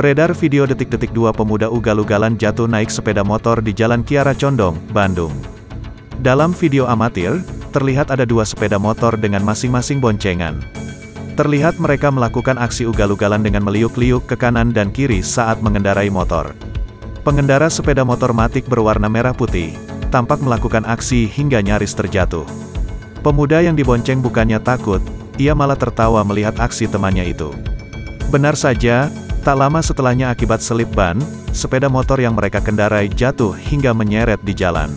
Beredar video detik-detik dua pemuda ugal-ugalan jatuh naik sepeda motor di Jalan Kiara Condong, Bandung. Dalam video amatir, terlihat ada dua sepeda motor dengan masing-masing boncengan. Terlihat mereka melakukan aksi ugal-ugalan dengan meliuk-liuk ke kanan dan kiri saat mengendarai motor. Pengendara sepeda motor Matic berwarna merah putih, tampak melakukan aksi hingga nyaris terjatuh. Pemuda yang dibonceng bukannya takut, ia malah tertawa melihat aksi temannya itu. Benar saja, tak lama setelahnya akibat selip ban, sepeda motor yang mereka kendarai jatuh hingga menyeret di jalan.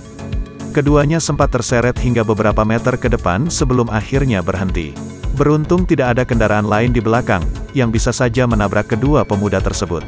Keduanya sempat terseret hingga beberapa meter ke depan sebelum akhirnya berhenti. Beruntung tidak ada kendaraan lain di belakang, yang bisa saja menabrak kedua pemuda tersebut.